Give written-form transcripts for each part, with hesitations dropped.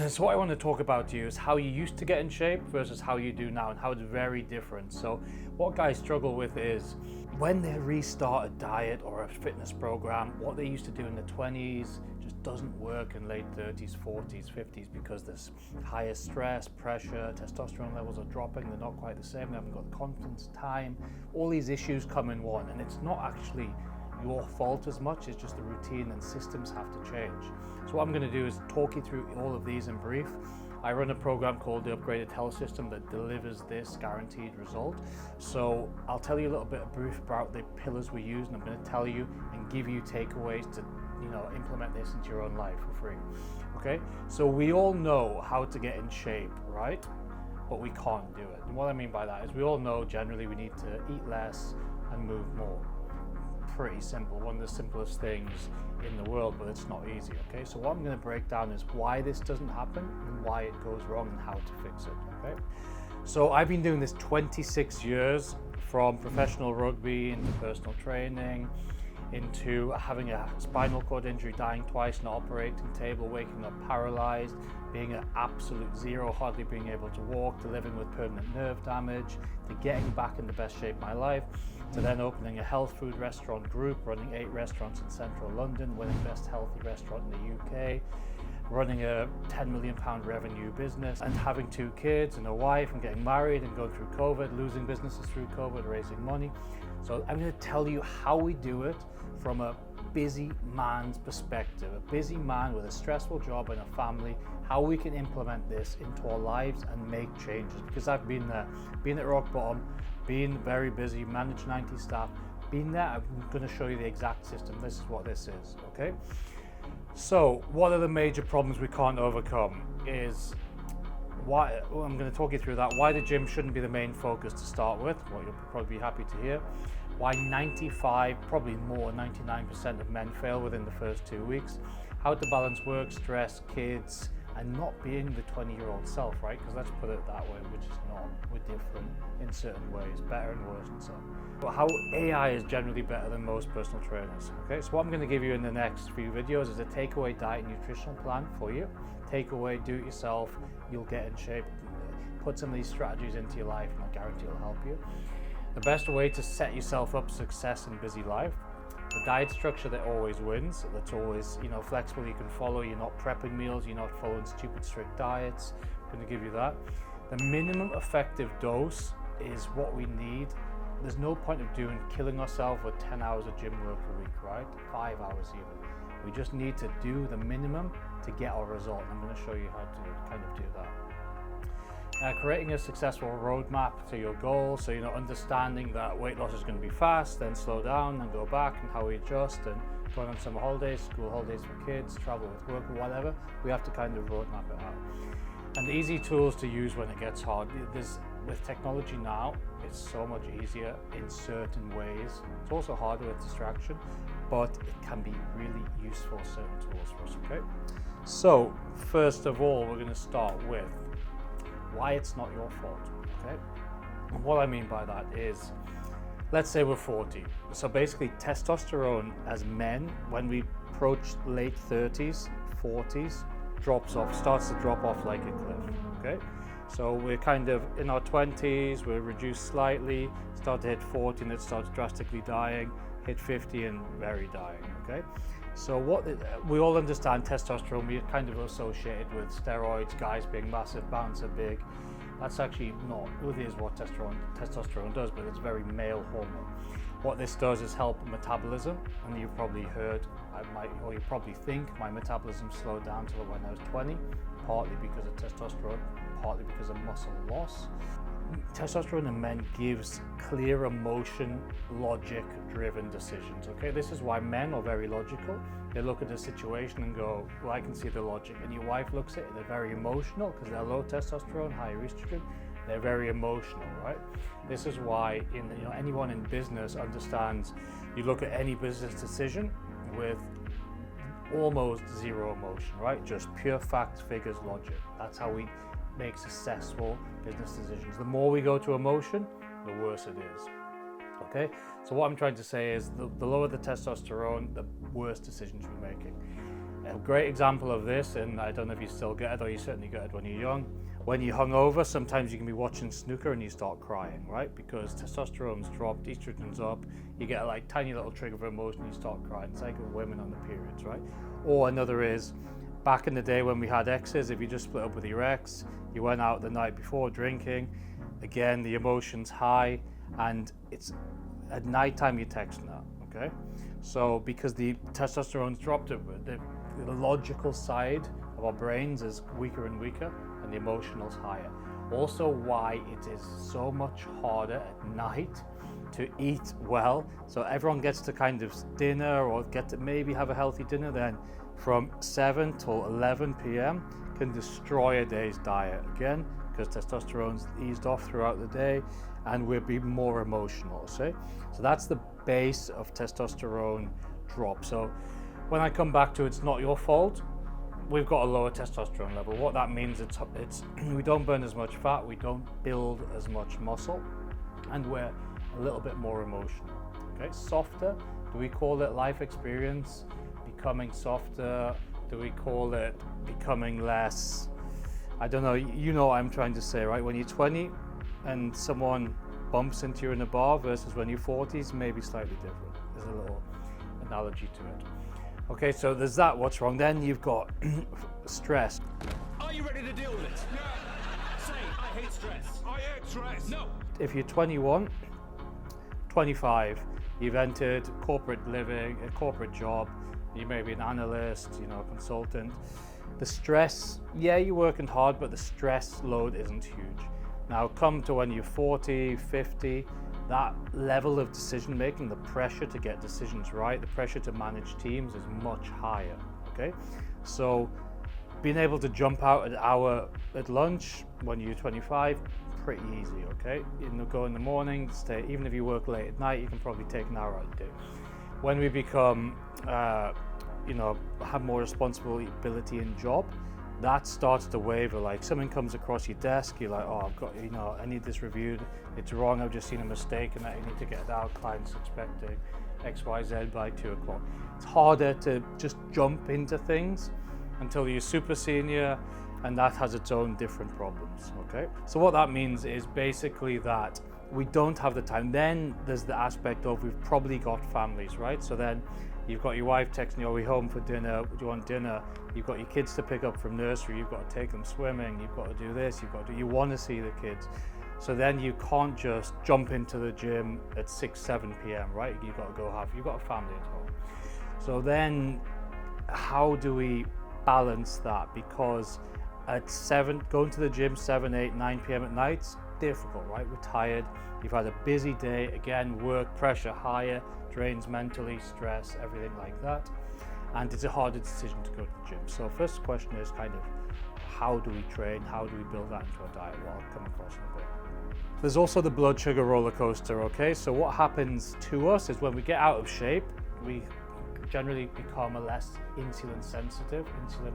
So what I want to talk about to you is how you used to get in shape versus how you do now, and how it's very different. So what guys struggle with is when they restart a diet or a fitness program, what they used to do in the 20s just doesn't work in late 30s, 40s, 50s, because there's higher stress, pressure, testosterone levels are dropping, they're not quite the same, they haven't got the confidence, time, all these issues come in one, and it's not actually your fault as much, it's just the routine and systems have to change. So what I'm going to do is talk you through all of these in brief. I run a program called the Upgraded Health System that delivers this guaranteed result. So I'll tell you a little bit brief about the pillars we use, and I'm going to tell you and give you takeaways to implement this into your own life for free. Okay, so we all know how to get in shape, right? But we can't do it. And what I mean by that is we all know generally we need to eat less and move more. Pretty simple, one of the simplest things in the world, but it's not easy. Okay, so what I'm going to break down is why this doesn't happen and why it goes wrong and how to fix it. Okay, so I've been doing this 26 years, from professional rugby into personal training, into having a spinal cord injury, dying twice on an operating table, waking up paralyzed, being at absolute zero, hardly being able to walk, to living with permanent nerve damage, to getting back in the best shape of my life, to then opening a health food restaurant group, running 8 restaurants in central London, winning best healthy restaurant in the UK, running a £10 million revenue business, and having 2 kids and a wife, and getting married and going through COVID, losing businesses through COVID, raising money. So I'm going to tell you how we do it from a busy man's perspective, a busy man with a stressful job and a family, how we can implement this into our lives and make changes. Because I've been there, been at rock bottom, been very busy, managed 90 staff, been there. I'm going to show you the exact system. This is what this is, okay? So what are the major problems we can't overcome is why, I'm going to talk you through that, why the gym shouldn't be the main focus to start with, what you'll probably be happy to hear, why 95, probably more, 99% of men fail within the first 2 weeks, how to balance work, stress, kids, and not being the 20-year-old self, right? Because let's put it that way, we're just not, we're different in certain ways, better and worse and so on. But how AI is generally better than most personal trainers, okay? So what I'm gonna give you in the next few videos is a takeaway diet and nutritional plan for you. Takeaway, do it yourself, you'll get in shape, put some of these strategies into your life, and I guarantee it'll help you. The best way to set yourself up for success in busy life, the diet structure that always wins, that's always flexible, you can follow, you're not prepping meals, you're not following stupid strict diets. I'm going to give you that. The minimum effective dose is what we need. There's no point of killing ourselves with 10 hours of gym work a week, right? 5 hours even. We just need to do the minimum to get our result. I'm going to show you how to kind of do that. Creating a successful roadmap to your goal, so understanding that weight loss is going to be fast, then slow down and go back, and how we adjust, and going on summer holidays, school holidays for kids, travel with work, or whatever, we have to kind of roadmap it out. And easy tools to use when it gets hard. With technology now, it's so much easier in certain ways. It's also harder with distraction, but it can be really useful, certain tools for us, okay? So first of all, we're going to start with why it's not your fault, okay? And what I mean by that is, let's say we're 40. So basically testosterone as men, when we approach late 30s, 40s, starts to drop off like a cliff, okay? So we're kind of in our 20s, we're reduced slightly, start to hit 40 and it starts drastically dying, hit 50 and very dying, okay? So we all understand testosterone, we're kind of associated with steroids, guys being massive, bouncer big. That's actually not, it is what testosterone does, but it's very male hormone. What this does is help metabolism, and you've probably heard, or you probably think my metabolism slowed down till when I was 20, partly because of testosterone, partly because of muscle loss. Testosterone in men gives clear emotion, logic-driven decisions, okay? This is why men are very logical. They look at a situation and go, well, I can see the logic. And your wife looks at it, they're very emotional because they're low testosterone, high estrogen. They're very emotional, right? This is why anyone in business understands, you look at any business decision with almost zero emotion, right? Just pure facts, figures, logic. That's how we make successful business decisions. The more we go to emotion, the worse it is. Okay, so what I'm trying to say is the lower the testosterone, the worse decisions we're making. A great example of this, and I don't know if you still get it, or you certainly get it when you're young. When you're hungover, sometimes you can be watching snooker and you start crying, right? Because testosterone's dropped, estrogen's up, you get a like tiny little trigger of emotion, you start crying. It's like with women on the periods, right? Or another is, back in the day when we had exes, if you just split up with your ex, you went out the night before drinking, again, the emotion's high, and it's at nighttime you're texting her, okay? So because the testosterone's dropped, the logical side of our brains is weaker and weaker, and the emotional's higher. Also why it is so much harder at night to eat well. So everyone gets to kind of dinner or get to maybe have a healthy dinner, then from 7 till 11 p.m. can destroy a day's diet again, because testosterone's eased off throughout the day and we'll be more emotional, see? So that's the base of testosterone drop. So when I come back to it's not your fault, we've got a lower testosterone level. What that means, it's we don't burn as much fat, we don't build as much muscle, and we're a little bit more emotional. Okay, softer, do we call it life experience, becoming softer? Do we call it becoming less? I don't know, you know what I'm trying to say, right? When you're 20 and someone bumps into you in a bar versus when you're 40s, maybe slightly different. There's a little analogy to it. Okay, so there's that, what's wrong. Then you've got stress. Are you ready to deal with it? No. Say, I hate stress. I hate stress. No. If you're 21, 25, you've entered corporate living, a corporate job, you may be an analyst, you know, a consultant. The stress, yeah, you're working hard, but the stress load isn't huge. Now come to when you're 40, 50, that level of decision making, the pressure to get decisions right, the pressure to manage teams is much higher, okay? So being able to jump out an hour at lunch when you're 25, pretty easy, okay? You know, go in the morning, stay, even if you work late at night, you can probably take an hour out a day. When we become, you know, have more responsibility in job, that starts to waver. Like something comes across your desk, you're like, oh, I've got, you know, I need this reviewed. It's wrong. I've just seen a mistake and I need to get it out. Client's expecting X, Y, Z by 2 o'clock. It's harder to just jump into things until you're super senior, and that has its own different problems, okay? So what that means is basically that we don't have the time. Then there's the aspect of we've probably got families, right? So then you've got your wife texting you, are we home for dinner? Do you want dinner? You've got your kids to pick up from nursery, you've got to take them swimming, you've got to do this, you want to see the kids. So then you can't just jump into the gym at 6, 7 p.m., right? You've got to you've got a family at home. So then how do we balance that? Because at 7, going to the gym 7, 8, 9 p.m. at night, it's difficult, right? We're tired, you've had a busy day, again, work pressure higher, drains mentally, stress, everything like that. And it's a harder decision to go to the gym. So first question is kind of, how do we train? How do we build that into a diet? Well, I'll come across in a bit. There's also the blood sugar roller coaster, okay? So what happens to us is when we get out of shape, we generally become a less insulin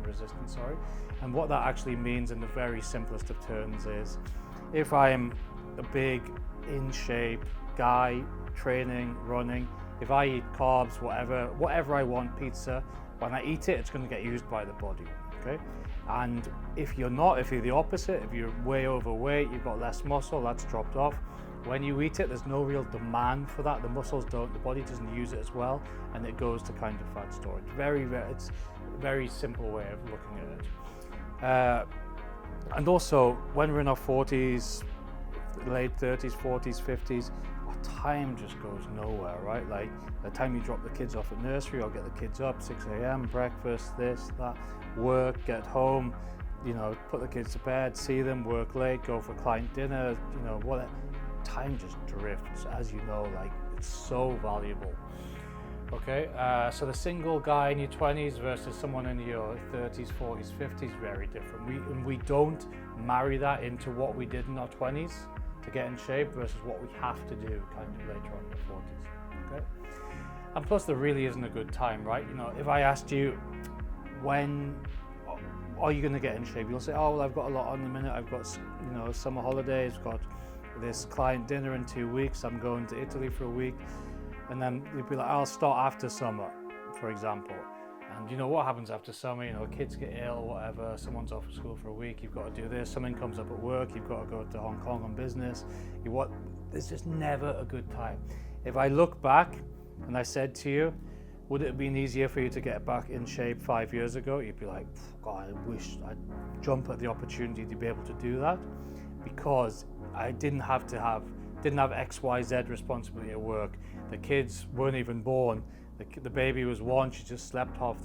resistant, sorry. And what that actually means in the very simplest of terms is, if I'm a big, in shape guy, training, running, if I eat carbs, whatever I want, pizza, when I eat it, it's going to get used by the body, okay? And if you're not, if you're the opposite, if you're way overweight, you've got less muscle, that's dropped off. When you eat it, there's no real demand for that. The muscles don't, the body doesn't use it as well, and it goes to kind of fat storage. It's a very simple way of looking at it. And also, when we're in our 40s, late 30s, 40s, 50s, time just goes nowhere, right? Like the time you drop the kids off at nursery or get the kids up, 6 a.m, breakfast, this, that, work, get home, you know, put the kids to bed, see them, work late, go for client dinner, you know, what, time just drifts, as you know, like it's so valuable. Okay, so the single guy in your 20s versus someone in your 30s, 40s, 50s, very different. We don't marry that into what we did in our 20s to get in shape versus what we have to do kind of later on in the 40s, okay? And plus there really isn't a good time, right? You know, if I asked you, when are you gonna get in shape? You'll say, oh, well, I've got a lot on the minute. I've got, you know, summer holidays, got this client dinner in 2 weeks. I'm going to Italy for a week. And then you'd be like, I'll start after summer, for example. And you know what happens after summer? You know, kids get ill, whatever, someone's off of school for a week, you've got to do this, something comes up at work, you've got to go to Hong Kong on business. There's just never a good time. If I look back and I said to you, would it have been easier for you to get back in shape 5 years ago? You'd be like, God, I wish I'd jump at the opportunity to be able to do that, because I didn't have XYZ responsibility at work. The kids weren't even born. The baby was 1, she just slept off.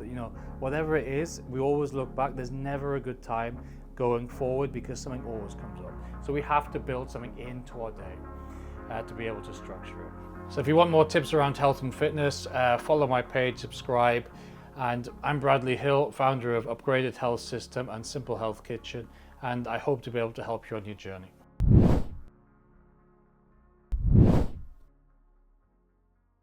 Whatever it is, we always look back. There's never a good time going forward because something always comes up. So we have to build something into our day to be able to structure it. So if you want more tips around health and fitness, follow my page, subscribe. And I'm Bradley Hill, founder of Upgraded Health System and Simple Health Kitchen, and I hope to be able to help you on your journey.